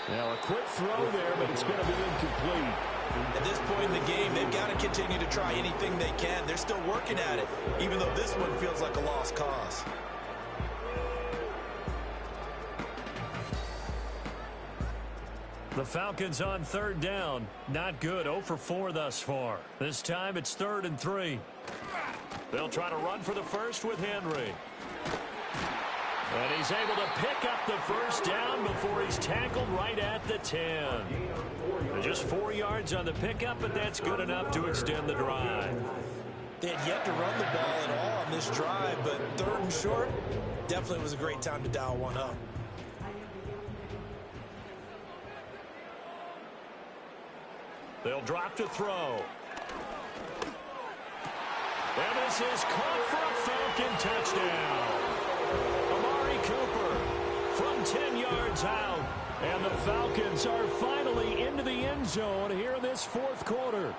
Now a quick throw there, but it's going to be incomplete. At this point in the game, they've got to continue to try anything they can. They're still working at it, even though this one feels like a lost cause. The Falcons on third down. Not good. 0 for 4 thus far. This time it's 3rd and 3. They'll try to run for the first with Henry. And he's able to pick up the first down before he's tackled right at the 10. Just 4 yards on the pickup, but that's good enough to extend the drive. They had yet to run the ball at all on this drive, but 3rd and short definitely was a great time to dial one up. They'll drop to throw. And this is caught for a Falcon touchdown. Amari Cooper from 10 yards out. And the Falcons are finally into the end zone here in this 4th quarter.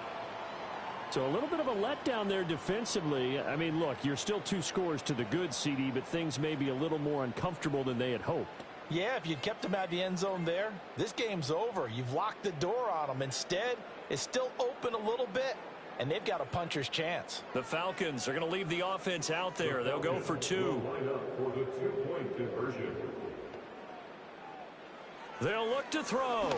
So a little bit of a letdown there defensively. I mean, look, you're still 2 scores to the good, CD, but things may be a little more uncomfortable than they had hoped. Yeah, if you'd kept them at the end zone there, this game's over. You've locked the door on them. Instead, it's still open a little bit, and they've got a puncher's chance. The Falcons are going to leave the offense out there. They'll go for 2. They'll look to throw.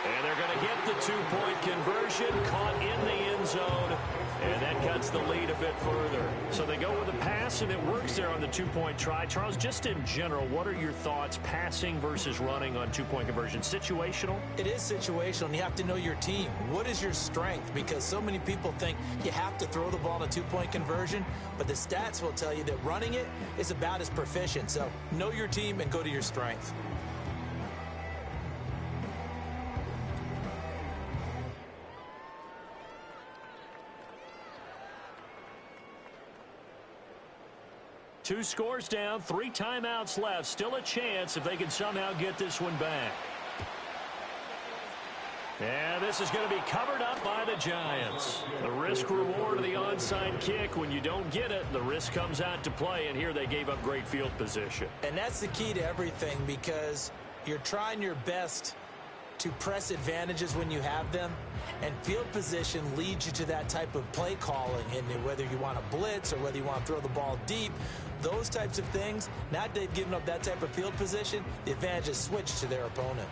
And they're going to get the 2-point conversion, caught in the end zone, and that cuts the lead a bit further. So they go with a pass, and it works there on the 2-point try. Charles, just in general, what are your thoughts passing versus running on 2-point conversion? Situational? It is situational, and you have to know your team. What is your strength? Because so many people think you have to throw the ball in a 2-point conversion, but the stats will tell you that running it is about as proficient. So know your team and go to your strength. Two scores down, 3 timeouts left. Still a chance if they can somehow get this one back. And this is going to be covered up by the Giants. The risk-reward of the onside kick. When you don't get it, the risk comes out to play, and here they gave up great field position. And that's the key to everything, because you're trying your best to press advantages when you have them, and field position leads you to that type of play calling. And whether you want to blitz or whether you want to throw the ball deep, those types of things, now that they've given up that type of field position, the advantage is switched to their opponent.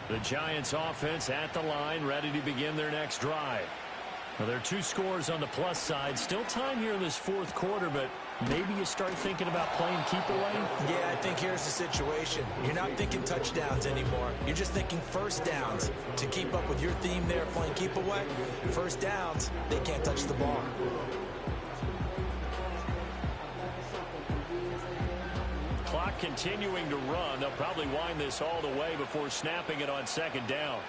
The Giants offense at the line, ready to begin their next drive. Well, there are 2 scores on the plus side. Still time here in this 4th quarter, but maybe you start thinking about playing keep away? Yeah, I think here's the situation. You're not thinking touchdowns anymore. You're just thinking first downs. To keep up with your theme there, playing keep away, first downs, they can't touch the ball. Clock continuing to run. They'll probably wind this all the way before snapping it on 2nd down.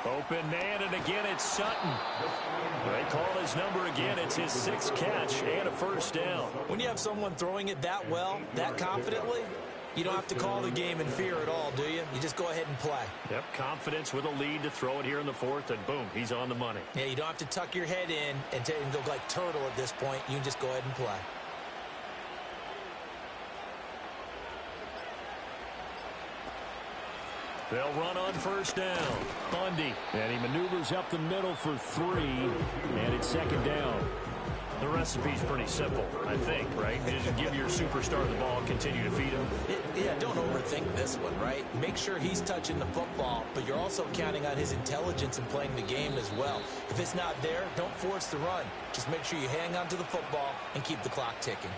Open man, and again it's Sutton. They call his number again. It's his 6th catch and a first down. When you have someone throwing it that well, that confidently, You don't have to call the game in fear at all, do you? You just go ahead and play. Yep, confidence with a lead to throw it here in the fourth, and boom, he's on the money. Yeah, you don't have to tuck your head in and go like turtle at this point. You can just go ahead and play. They'll run on first down. Bundy. And he maneuvers up the middle for 3, and it's second down. The recipe's pretty simple, I think, right? You just give your superstar the ball, continue to feed him. Yeah, don't overthink this one, right? Make sure he's touching the football, but you're also counting on his intelligence in playing the game as well. If it's not there, don't force the run. Just make sure you hang on to the football and keep the clock ticking.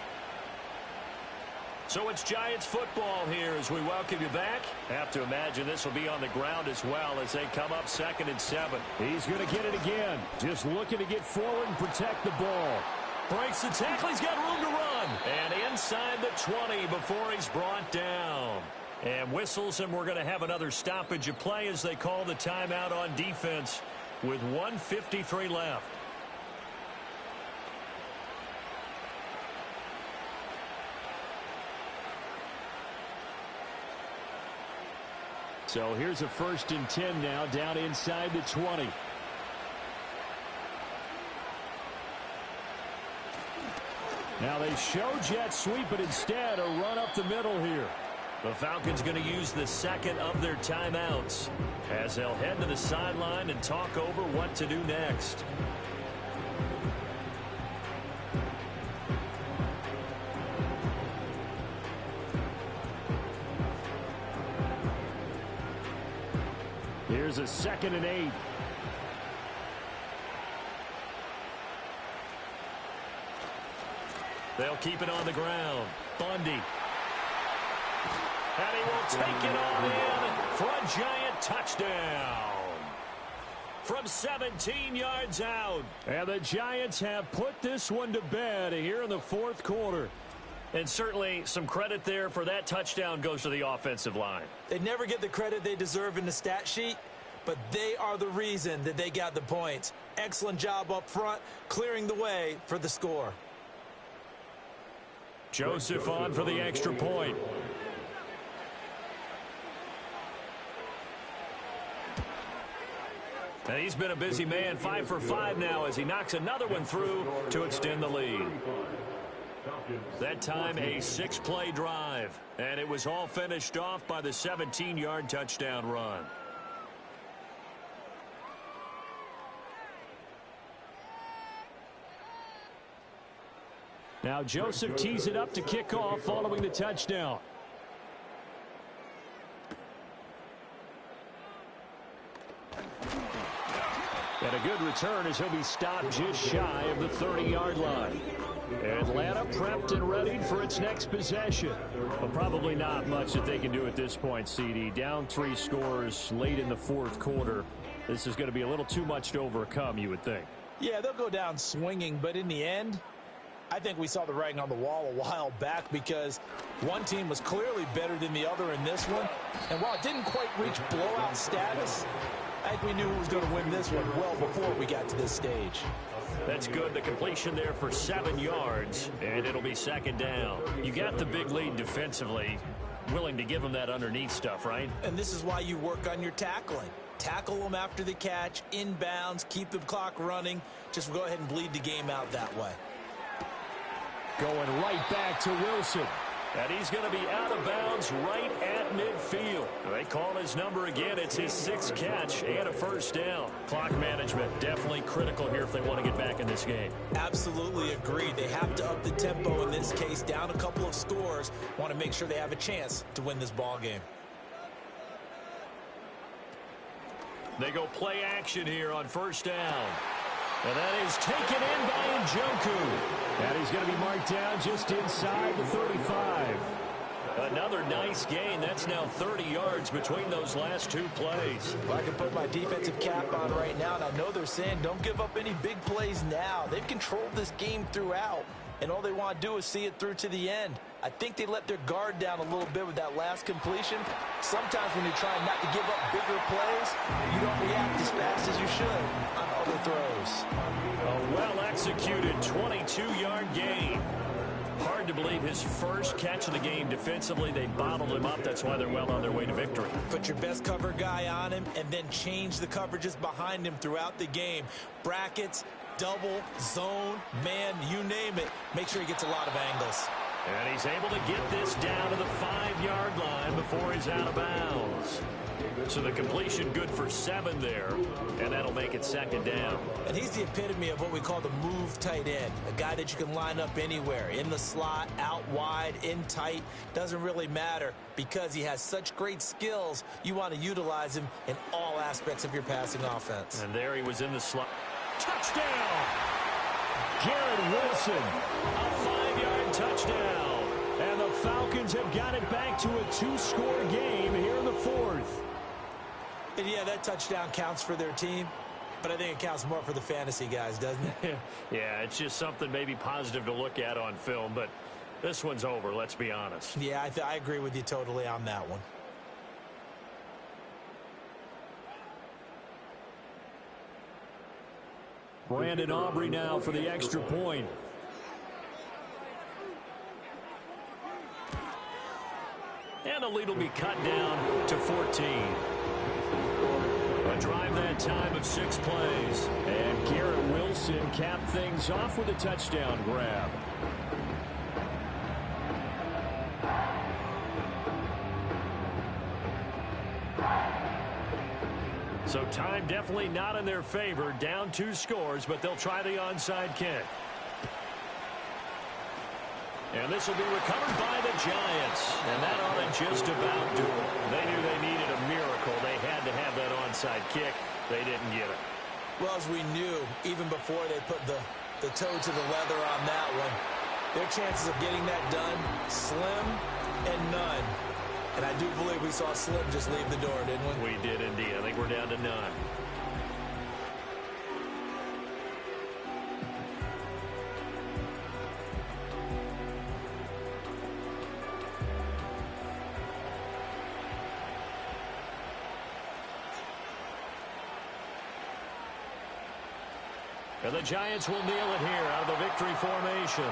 So it's Giants football here as we welcome you back. Have to imagine this will be on the ground as well as they come up 2nd and 7. He's going to get it again. Just looking to get forward and protect the ball. Breaks the tackle. He's got room to run. And inside the 20 before he's brought down. And whistles, and we're going to have another stoppage of play as they call the timeout on defense with 1:53 left. So here's a 1st and 10 now, down inside the 20. Now they show jet sweep, but instead a run up the middle here. The Falcons going to use the 2nd of their timeouts as they'll head to the sideline and talk over what to do next. Here's a 2nd and 8. They'll keep it on the ground. Bundy. And he will take it on in for a Giant touchdown. From 17 yards out. And the Giants have put this one to bed here in the 4th quarter. And certainly some credit there for that touchdown goes to the offensive line. They never get the credit they deserve in the stat sheet, but they are the reason that they got the points. Excellent job up front, clearing the way for the score. Joseph on for the extra point. And he's been a busy man, 5 for 5 now as he knocks another one through to extend the lead. That time a 6-play drive, and it was all finished off by the 17-yard touchdown run. Now Joseph tees it up to kick off following the touchdown. And a good return as he'll be stopped just shy of the 30-yard line. Atlanta prepped and ready for its next possession. But probably not much that they can do at this point, CD. Down 3 scores late in the 4th quarter. This is going to be a little too much to overcome, you would think. Yeah, they'll go down swinging, but in the end, I think we saw the writing on the wall a while back because one team was clearly better than the other in this one. And while it didn't quite reach blowout status, I think we knew who was going to win this one well before we got to this stage. That's good. The completion there for 7 yards, and it'll be 2nd down. You got the big lead defensively, willing to give them that underneath stuff, right? And this is why you work on your tackling. Tackle them after the catch, inbounds, keep the clock running. Just go ahead and bleed the game out that way. Going right back to Wilson. And he's going to be out of bounds right at midfield. They call his number again. It's his 6th catch and a 1st down. Clock management definitely critical here if they want to get back in this game. Absolutely agreed. They have to up the tempo in this case, down a couple of scores. Want to make sure they have a chance to win this ball game. They go play action here on 1st down. And that is taken in by Njoku. And he's going to be marked down just inside the 35. Another nice gain. That's now 30 yards between those last 2 plays. Well, I can put my defensive cap on right now, and I know they're saying don't give up any big plays now. They've controlled this game throughout, and all they want to do is see it through to the end. I think they let their guard down a little bit with that last completion. Sometimes when you're trying not to give up bigger plays, you don't react as fast as you should on other throws. A well-executed 22-yard gain. Hard to believe his first catch of the game defensively. They bottled him up. That's why they're well on their way to victory. Put your best cover guy on him and then change the coverages behind him throughout the game. Brackets, double, zone, man, you name it. Make sure he gets a lot of angles. And he's able to get this down to the 5-yard line before he's out of bounds. So the completion good for 7 there, and that'll make it 2nd down. And he's the epitome of what we call the move tight end, a guy that you can line up anywhere, in the slot, out wide, in tight, doesn't really matter because he has such great skills. You want to utilize him in all aspects of your passing offense. And there he was in the slot. Touchdown! Garrett Wilson, a 5-yard touchdown. And the Falcons have got it back to a 2-score game here in the 4th. And yeah, that touchdown counts for their team, but I think it counts more for the fantasy guys, doesn't it? Yeah, it's just something maybe positive to look at on film, but this one's over, let's be honest. Yeah, I agree with you totally on that one. Brandon Aubrey now for the extra point. And the lead will be cut down to 14. A drive that time of 6 plays. And Garrett Wilson capped things off with a touchdown grab. So time definitely not in their favor. Down 2 scores, but they'll try the onside kick. And this will be recovered by the Giants. And that ought to just about do it. They knew they needed a miracle. They had to have that onside kick. They didn't get it. Well, as we knew, even before they put the toe to the leather on that one, their chances of getting that done, slim and none. And I do believe we saw Slim just leave the door, didn't we? We did indeed. I think we're down to none. And the Giants will kneel it here out of the victory formation.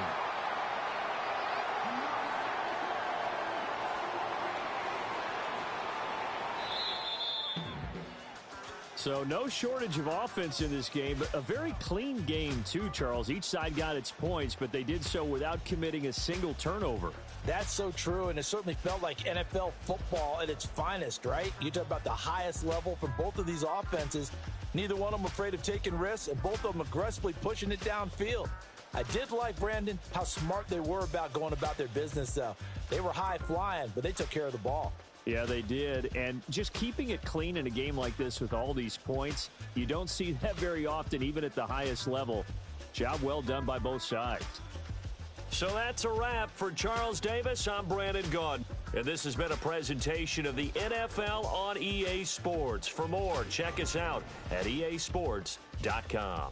So no shortage of offense in this game, but a very clean game too, Charles. Each side got its points, but they did so without committing a single turnover. That's so true, and it certainly felt like NFL football at its finest, right? You talk about the highest level from both of these offenses. Neither one of them afraid of taking risks, and both of them aggressively pushing it downfield. I did like, Brandon, how smart they were about going about their business, though. They were high flying, but they took care of the ball. Yeah, they did. And just keeping it clean in a game like this with all these points, you don't see that very often, even at the highest level. Job well done by both sides. So that's a wrap for Charles Davis. I'm Brandon Gaudin. And this has been a presentation of the NFL on EA Sports. For more, check us out at easports.com.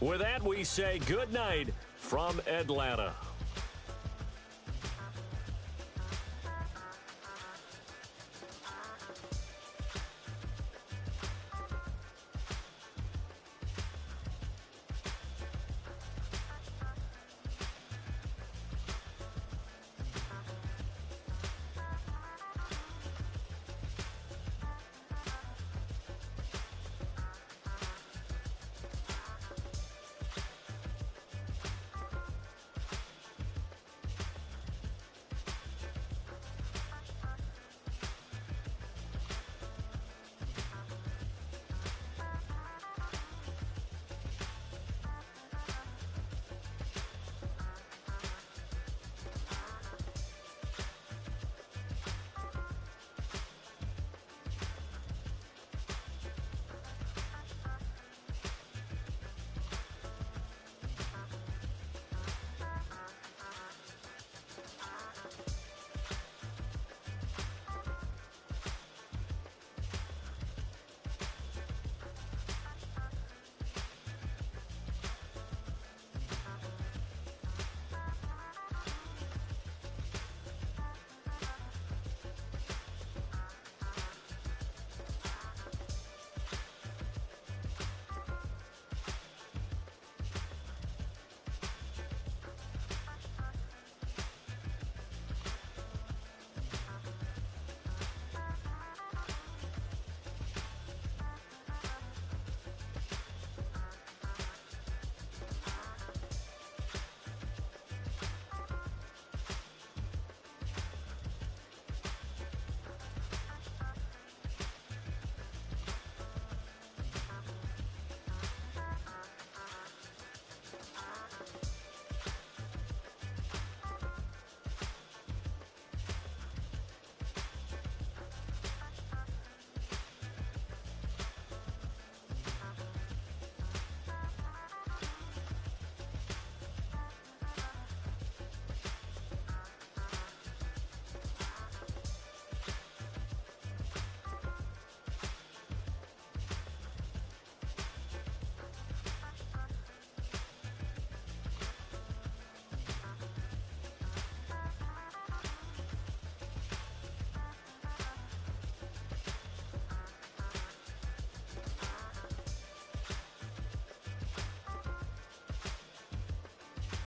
With that, we say good night from Atlanta.